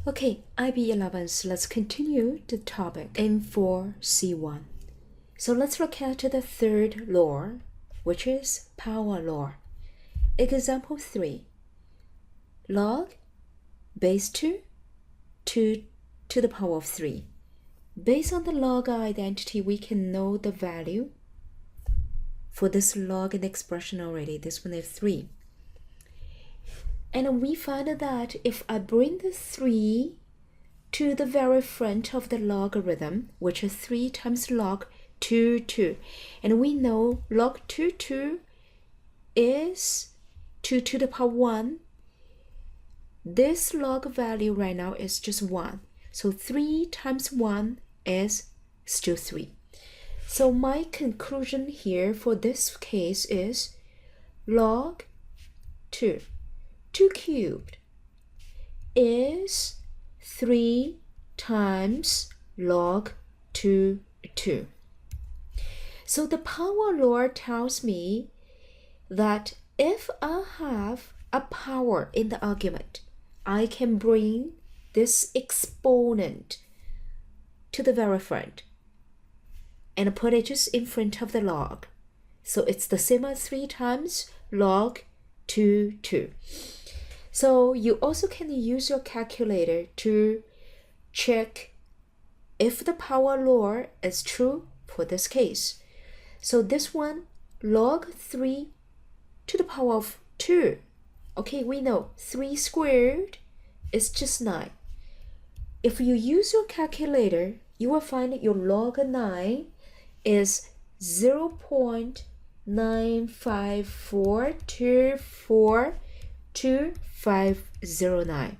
Okay, IB11s, let's continue the topic in 4C1. So let's look at the third law, which is power law. Example 3. Log base 2 to the power of 3. Based on the log identity, we can know the value for this log in expression already. This one is 3. And we find that if I bring the 3 to the very front of the logarithm, which is 3 times log 2, and we know log 2 is 2 to the power 1. This log value right now is just 1. So 3 times 1 is still 3. So my conclusion here for this case is log 2 cubed is 3 times log 2. So the power law tells me that if I have a power in the argument, I can bring this exponent to the very front and put it just in front of the log. So it's the same as 3 times log 2. So you also can use your calculator to check if the power law is true for this case. So this one, log 3 to the power of 2. Okay, we know 3 squared is just 9. If you use your calculator, you will find that your log 9 is 0.954242509.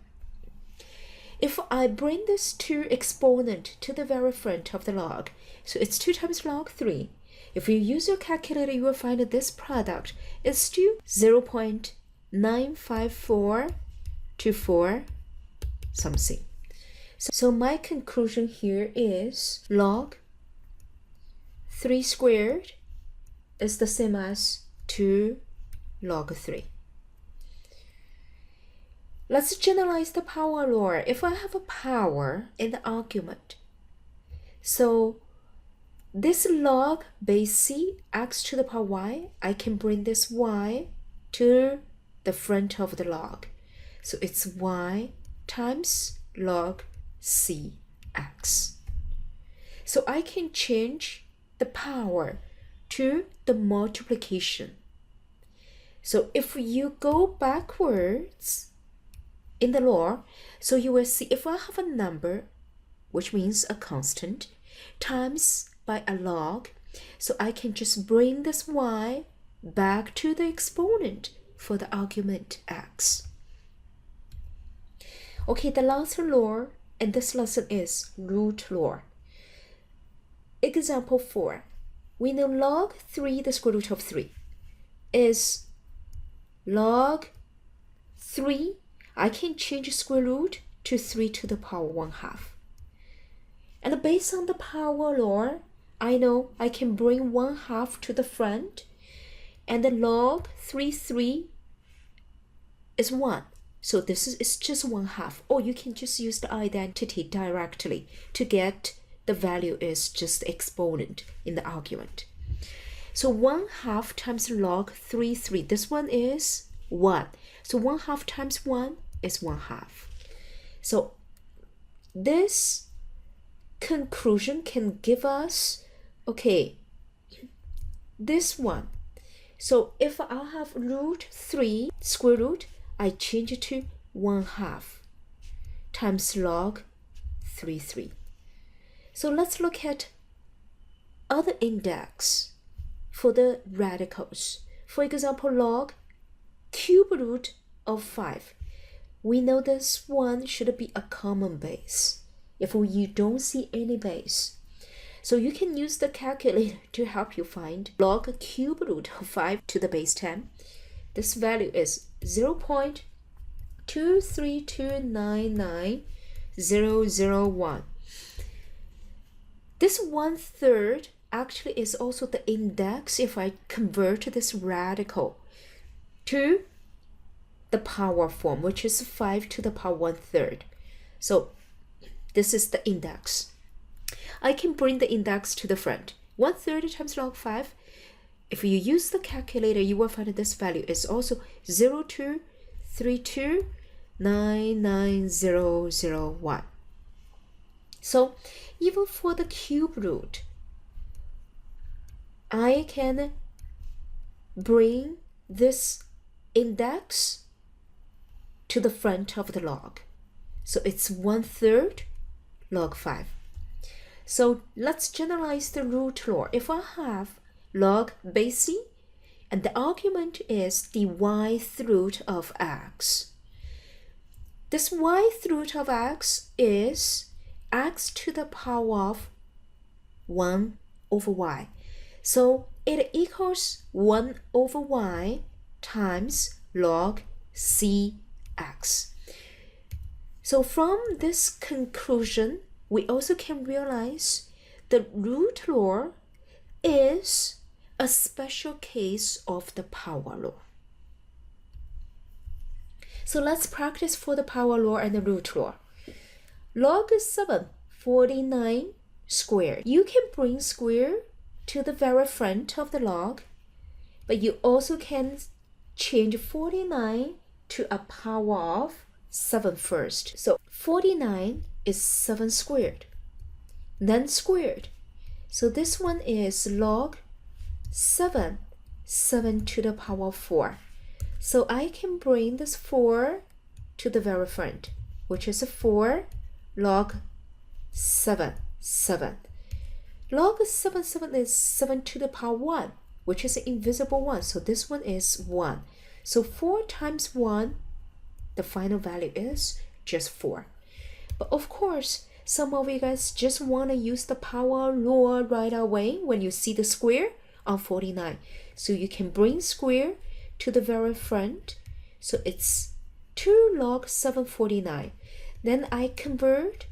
If I bring this 2 exponent to the very front of the log, so it's 2 times log 3. If you use your calculator, you will find that this product is still 0.95424 something. So my conclusion here is log 3 squared is the same as 2 log 3. Let's generalize the power law. If I have a power in the argument, so this log base c x to the power y, I can bring this y to the front of the log. So it's y times log cx. So I can change the power to the multiplication. So if you go backwards in the law, so you will see if I have a number, which means a constant, times by a log, so I can just bring this y back to the exponent for the argument x. Okay, the last law in this lesson is root law. Example 4. We know log 3, the square root of 3, is log 3. I can change square root to 3 to the power 1/2. And based on the power law, I know I can bring 1/2 to the front, and the log 3 is 1. So this is just 1/2. Or you can just use the identity directly to get the value is just the exponent in the argument. So 1/2 times log 3. This one is 1. So 1/2 times 1 is 1/2. So this conclusion can give us, okay, this one. So if I have root 3 square root, I change it to 1/2 times log 3. So let's look at other index for the radicals. For example, log cube root of 5. We know this one should be a common base if you don't see any base. So you can use the calculator to help you find log cube root of 5 to the base 10. This value is 0.23299,001. This 1/3 actually is also the index if I convert this radical to the power form, which is 5 to the power 1/3. So this is the index. I can bring the index to the front. 1/3 times log 5. If you use the calculator, you will find that this value is also 0.232990001. So even for the cube root, I can bring this index to the front of the log. So it's 1/3 log 5. So let's generalize the root law. If I have log base c and the argument is the yth root of x, this yth root of x is x to the power of 1 over y. So it equals 1 over y times log cx. So from this conclusion, we also can realize the root law is a special case of the power law. So let's practice for the power law and the root law. Log 749 squared. You can bring square to the very front of the log, but you also can change 49 to a power of 7 first. So 49 is 7 squared, then squared. So this one is log 7 to the power of 4. So I can bring this 4 to the very front, which is 4 log 7. Log 7 is 7 to the power 1, which is an invisible 1. So this one is 1. So 4 times 1, the final value is just 4. But of course, some of you guys just want to use the power law right away when you see the square on 49. So you can bring square to the very front. So it's 2 log 749. Then I convert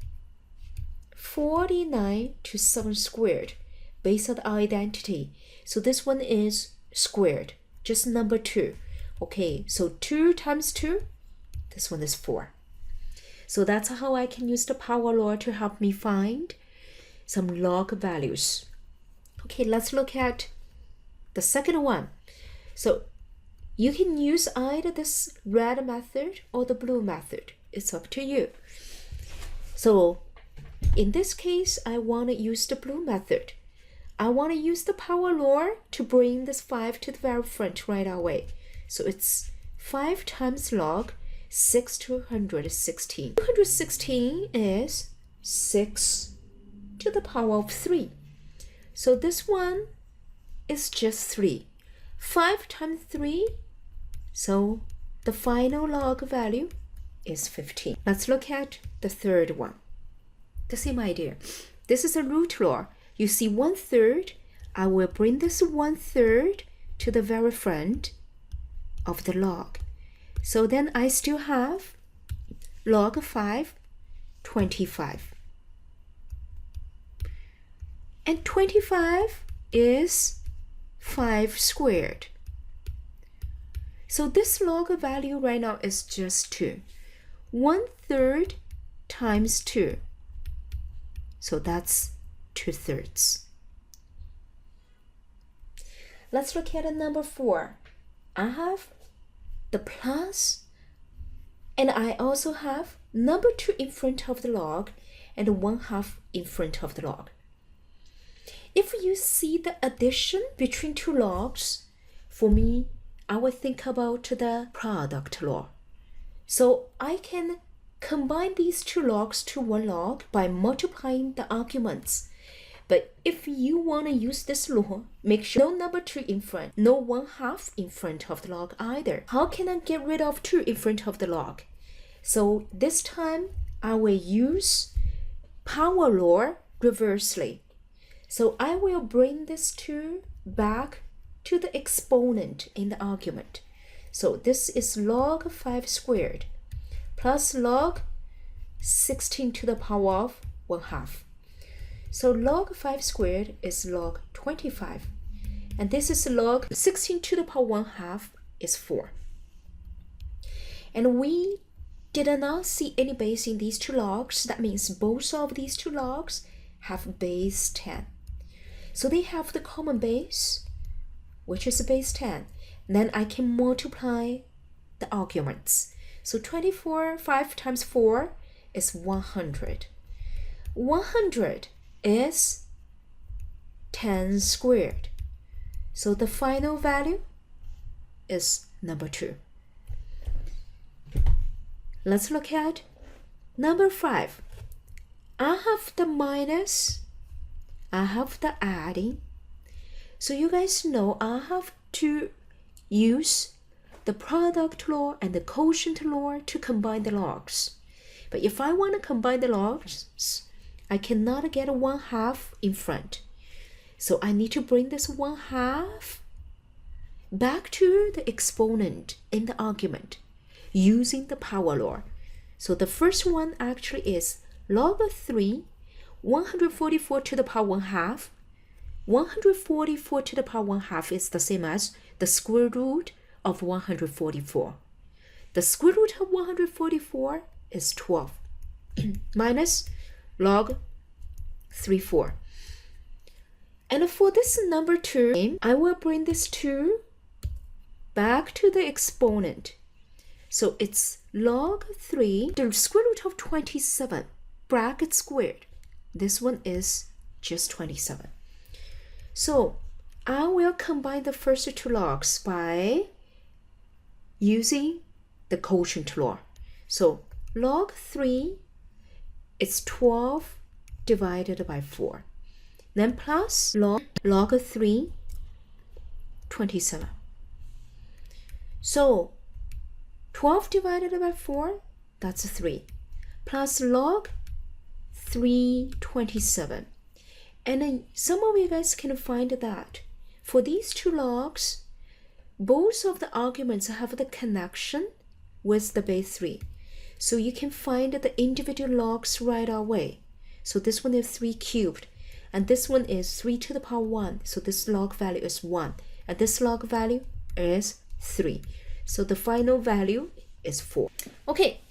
49 to 7 squared based on the identity. So this one is squared, just number 2. Okay, so 2 times 2, this one is 4. So that's how I can use the power law to help me find some log values. Okay, let's look at the second one. So you can use either this red method or the blue method. It's up to you. So in this case, I want to use the blue method. I want to use the power law to bring this 5 to the very front right away. So it's 5 times log 6 to 116. 216 is 6 to the power of 3. So this one is just 3. 5 times 3, so the final log value is 15. Let's look at the third one. The same idea. This is a root law. You see 1/3. I will bring this 1/3 to the very front of the log. So then I still have log 5, 25. And 25 is 5 squared. So this log value right now is just 2. 1/3 times 2. So that's 2/3. Let's look at number 4. I have the plus, and I also have number 2 in front of the log and 1/2 in front of the log. If you see the addition between two logs, for me, I would think about the product law. So I can combine these two logs to one log by multiplying the arguments. But if you want to use this law, make sure no number 2 in front, no 1/2 in front of the log either. How can I get rid of 2 in front of the log? So this time I will use power law reversely. So I will bring this 2 back to the exponent in the argument. So this is log 5 squared plus log 16 to the power of 1/2. So log 5 squared is log 25. And this is log 16 to the power 1/2 is 4. And we did not see any base in these two logs. That means both of these two logs have base 10. So they have the common base, which is base 10. Then I can multiply the arguments. So 24, 5 times 4 is 100. 100 is 10 squared. So the final value is number 2. Let's look at number 5. I have the minus, I have the adding. So you guys know I have to use the product law and the quotient law to combine the logs. But if I want to combine the logs, I cannot get 1/2 in front. So I need to bring this 1/2 back to the exponent in the argument using the power law. So the first one actually is log of 3, 144 to the power 1/2. 144 to the power 1/2 is the same as the square root of 144. The square root of 144 is 12 minus log 3, 4. And for this number 2, I will bring this 2 back to the exponent. So it's log 3, the square root of 27, bracket squared. This one is just 27. So I will combine the first two logs by using the quotient law. So log 3 is 12 divided by 4. Then plus log 3, 27. So 12 divided by 4, that's 3. Plus log 3, 27. And then some of you guys can find that for these two logs, both of the arguments have the connection with the base 3. So you can find the individual logs right away. So this one is 3 cubed, and this one is 3 to the power 1. So this log value is 1, and this log value is 3. So the final value is 4. Okay,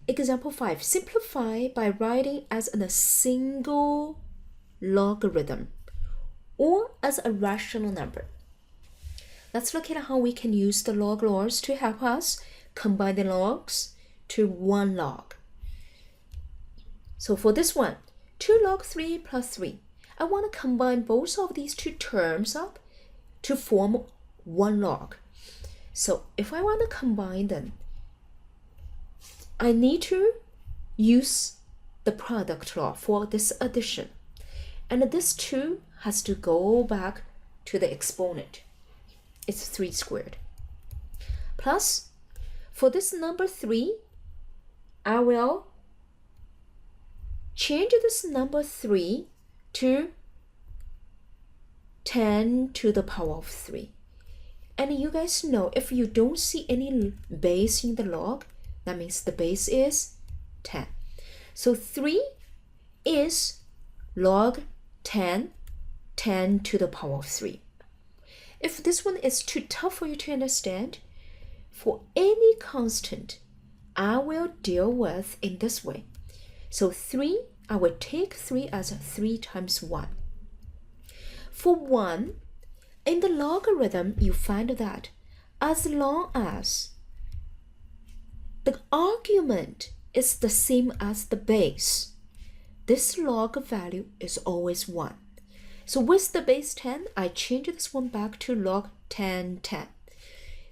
example 5. Simplify by writing as a single logarithm or as a rational number. Let's look at how we can use the log laws to help us combine the logs to one log. So for this one, 2 log 3 plus 3. I want to combine both of these two terms up to form one log. So if I want to combine them, I need to use the product law for this addition. And this 2 has to go back to the exponent. It's 3 squared. Plus, for this number 3, I will change this number 3 to 10 to the power of 3. And you guys know if you don't see any base in the log, that means the base is 10. So 3 is log 10, 10 to the power of 3. If this one is too tough for you to understand, for any constant, I will deal with in this way. So 3, I will take 3 as 3 times 1. For 1, in the logarithm, you find that as long as the argument is the same as the base, this log value is always 1. So with the base 10, I change this one back to log 10, 10.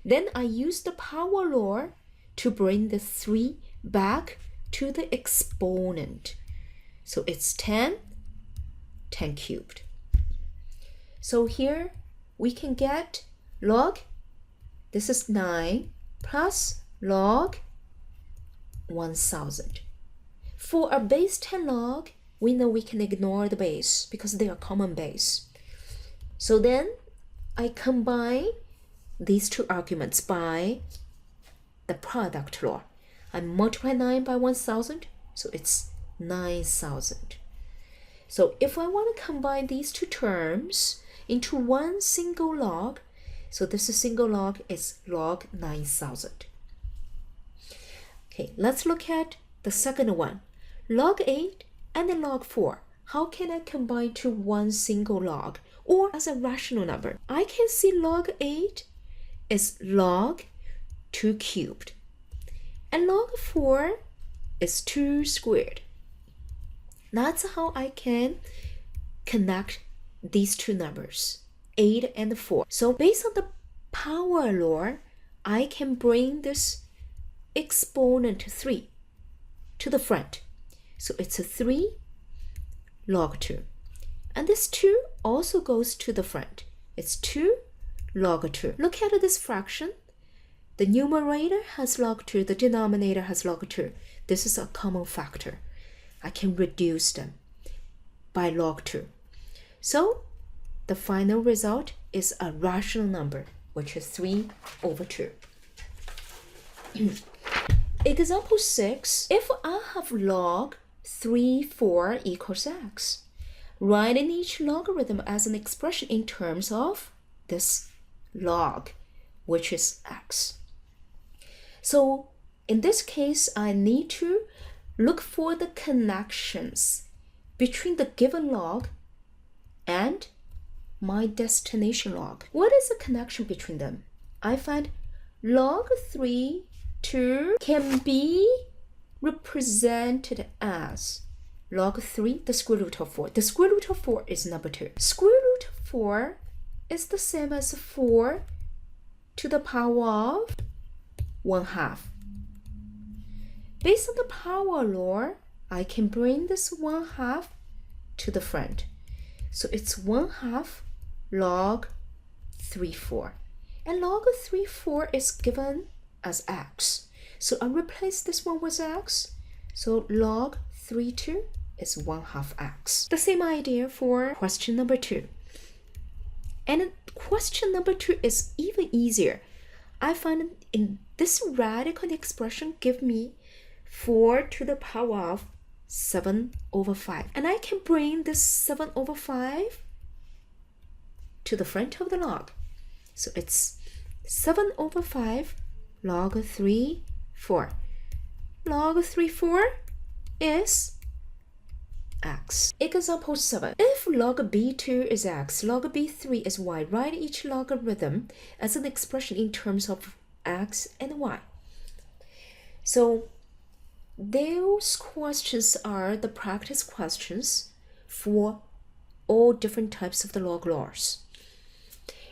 Then I use the power law to bring the 3 back to the exponent. So it's 10, 10 cubed. So here we can get log, this is 9, plus log 1000. For a base 10 log, we know we can ignore the base because they are common base. So then I combine these two arguments by the product law. I multiply 9 by 1000, so it's 9000. So if I want to combine these two terms into one single log, so this single log is log 9000. Okay, let's look at the second one. Log 8 and then log 4. How can I combine to one single log or as a rational number? I can see log 8 is log 2 cubed and log 4 is 2 squared. That's how I can connect these two numbers, 8 and 4. So based on the power law, I can bring this exponent 3 to the front. So it's a 3 log 2. And this 2 also goes to the front. It's 2 log 2. Look at this fraction. The numerator has log 2, the denominator has log 2. This is a common factor. I can reduce them by log 2. So the final result is a rational number, which is 3 over 2. Example 6. If I have log 3, 4 equals x, write in each logarithm as an expression in terms of this log, which is x. So in this case, I need to look for the connections between the given log and my destination log. What is the connection between them? I find log 3, 2 can be represented as log 3, the square root of 4. The square root of 4 is number 2. Square root of 4 is the same as 4 to the power of 1/2. Based on the power law, I can bring this 1/2 to the front. So it's 1/2 log 3, 4. And log 3, 4 is given as x. So I replace this one with x. So log 3, 2 is 1/2 x. The same idea for question number 2. And question number 2 is even easier. I find in this radical expression give me 4 to the power of 7 over 5. And I can bring this 7 over 5 to the front of the log. So it's 7 over 5 log 3, 4. Log 3, 4 is x. Example 7. If log b2 is x, log b3 is y, write each logarithm as an expression in terms of x and y. So those questions are the practice questions for all different types of the log laws.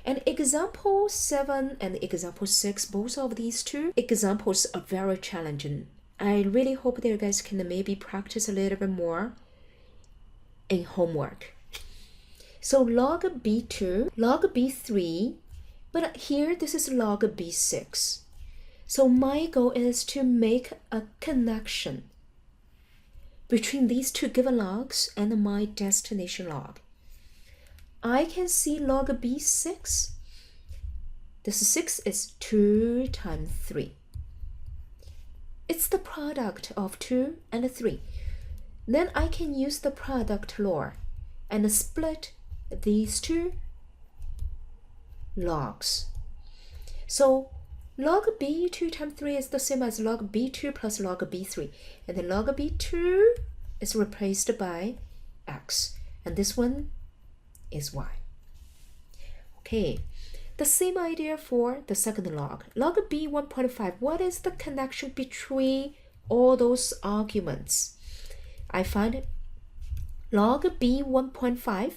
And example 7 and example 6, both of these two examples are very challenging. I really hope that you guys can maybe practice a little bit more in homework. So log b2, log b3, but here this is log b6. So my goal is to make a connection between these two given logs and my destination log. I can see log b6. This 6 is 2 times 3. It's the product of 2 and 3. Then I can use the product law and split these two logs. So log b2 times 3 is the same as log b2 plus log b3. And then log b2 is replaced by x. And this one is y. Okay, the same idea for the second log. Log b 1.5. What is the connection between all those arguments? I find log b 1.5.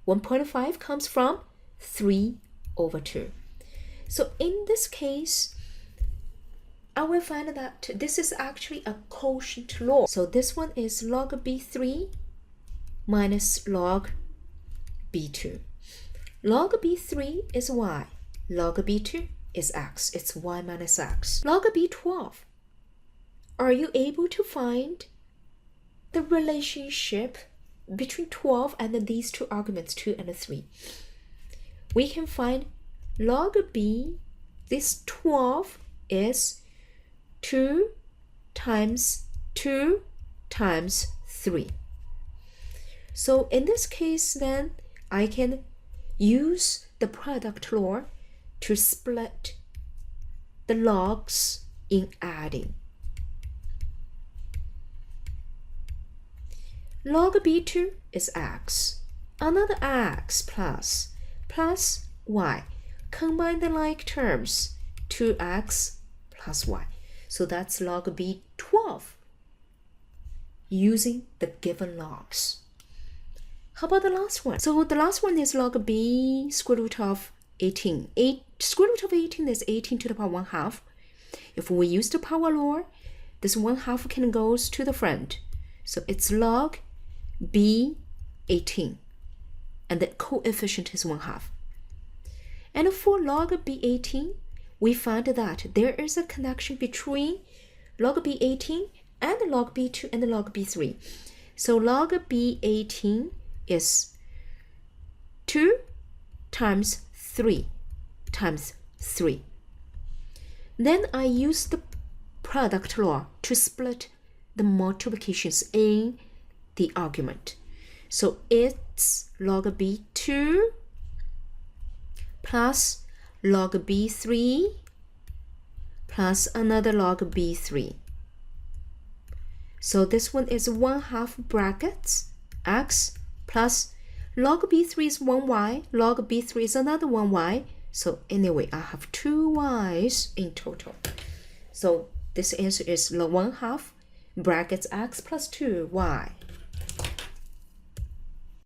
1.5 comes from 3 over 2. So in this case, I will find that this is actually a quotient law. So this one is log b3 minus log b2. Log b3 is y. Log b2 is x. It's y minus x. Log b12. Are you able to find the relationship between 12 and these two arguments, 2 and 3? We can find log b, this 12 is 2 times 2 times 3. So in this case, then I can use the product law to split the logs in adding. Log b2 is x. Another x plus y. Combine the like terms, 2x plus y. So that's log b12 using the given logs. How about the last one? So the last one is log b square root of 18. Square root of 18 is 18 to the power 1/2. If we use the power law, this 1/2 can goes to the front. So it's log b18. And the coefficient is 1/2. And for log b18, we found that there is a connection between log b18 and log b2 and log b3. So log b18 is 2 times 3 times 3. Then I use the product law to split the multiplications in the argument. So it's log b2 plus log b3 plus another log b3. So this one is 1/2 brackets x plus log b3 is 1y, log b3 is another 1y. So anyway, I have 2 y's in total. So this answer is 1/2 brackets x plus 2y.